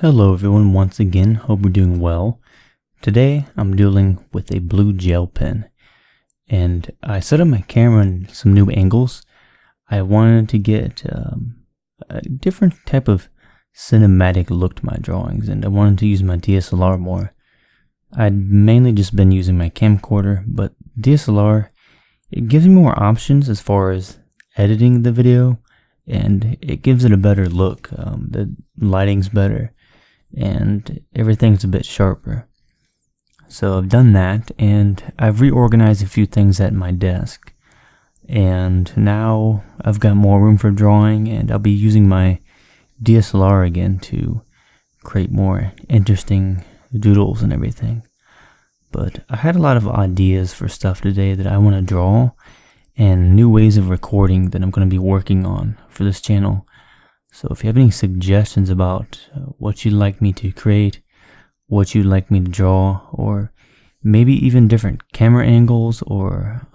Hello everyone, once again, hope you're doing well. Today I'm doodling with a blue gel pen, and I set up my camera in some new angles. I wanted to get a different type of cinematic look to my drawings, and I wanted to use my DSLR more. I'd mainly just been using my camcorder, but DSLR, it gives me more options as far as editing the video, and it gives it a better look. The lighting's better, and everything's a bit sharper. So I've done that, and I've reorganized a few things at my desk, and now I've got more room for drawing, and I'll be using my DSLR again to create more interesting doodles and everything. But I had a lot of ideas for stuff today that I want to draw, and new ways of recording that I'm going to be working on for this channel. So if you have any suggestions about what you'd like me to create, what you'd like me to draw, or maybe even different camera angles, or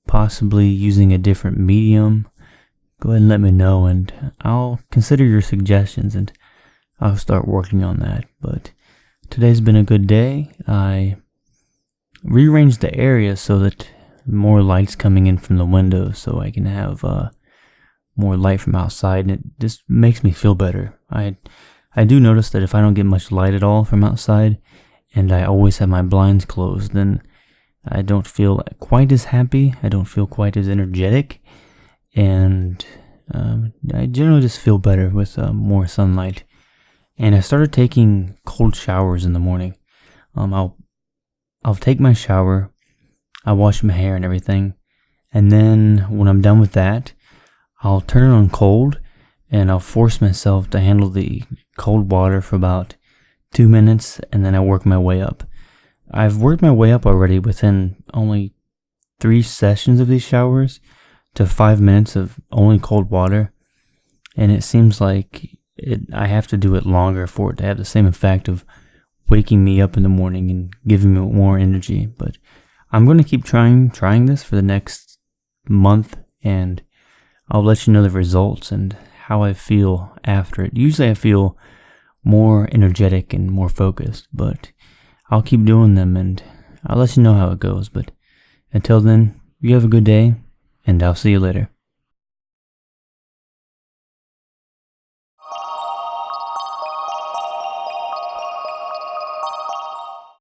possibly using a different medium, go ahead and let me know, and I'll consider your suggestions and I'll start working on that. But today's been a good day. I rearranged the area so that more light's coming in from the window, so I can have more light from outside, and it just makes me feel better. I do notice that if I don't get much light at all from outside, and I always have my blinds closed, then I don't feel quite as happy, I don't feel quite as energetic, and I generally just feel better with more sunlight. And I started taking cold showers in the morning. I'll take my shower, I wash my hair and everything, and then when I'm done with that, I'll turn it on cold, and I'll force myself to handle the cold water for about 2 minutes, and then I work my way up. I've worked my way up already within only 3 sessions of these showers to 5 minutes of only cold water, and it seems like I have to do it longer for it to have the same effect of waking me up in the morning and giving me more energy. But I'm going to keep trying this for the next month, and I'll let you know the results and how I feel after it. Usually I feel more energetic and more focused, but I'll keep doing them and I'll let you know how it goes. But until then, you have a good day, and I'll see you later.